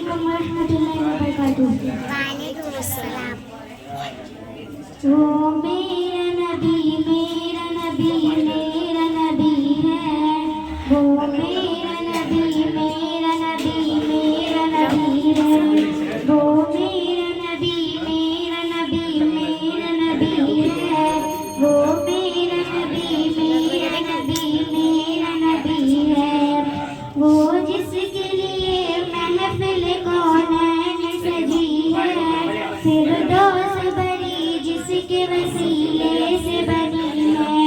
warahmatullahi wabarakatuh. Waalaikumsalam. वो मेरा नबी मेरा नबी मेरा नबी है। वो मेरा नबी मेरा नबी मेरा नबी है। वो मेरा नबी मेरा नबी मेरा नबी है। वो मेरा नबी मेरा नबी मेरा नबी है। वो जिसके लिए महफिल कौनैन सजी है। फिरदौस बड़ी जिसके वसीले से बनी है।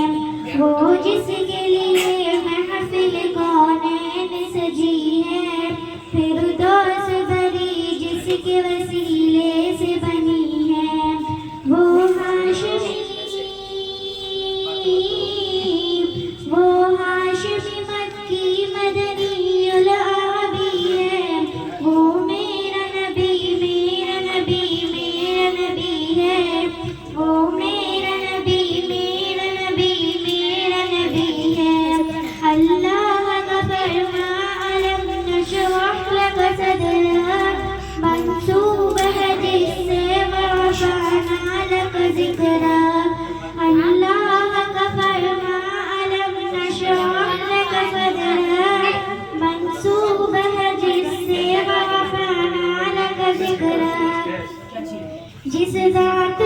वो जिसके लिए महफिल कौनैन सजी है। फिरदौस बड़ी जिसके वसीले से बनी है। वो हाशमी मक्की मदनी उल अरबी है। वो मेरा नबी मेरा नबी मेरा नबी है। वो मेरा नबी मेरा नबी मेरा नबी है। अल्लाह का फरमा अलम नशरह लक सदरक मंसूब है जिससे वरफअना लक ज़िक्रक। अल्लाह का फरमा अलम नशरह लक सदरक मंसूब है जिससे वरफअना लक ज़िक्रक। जिस ज़ात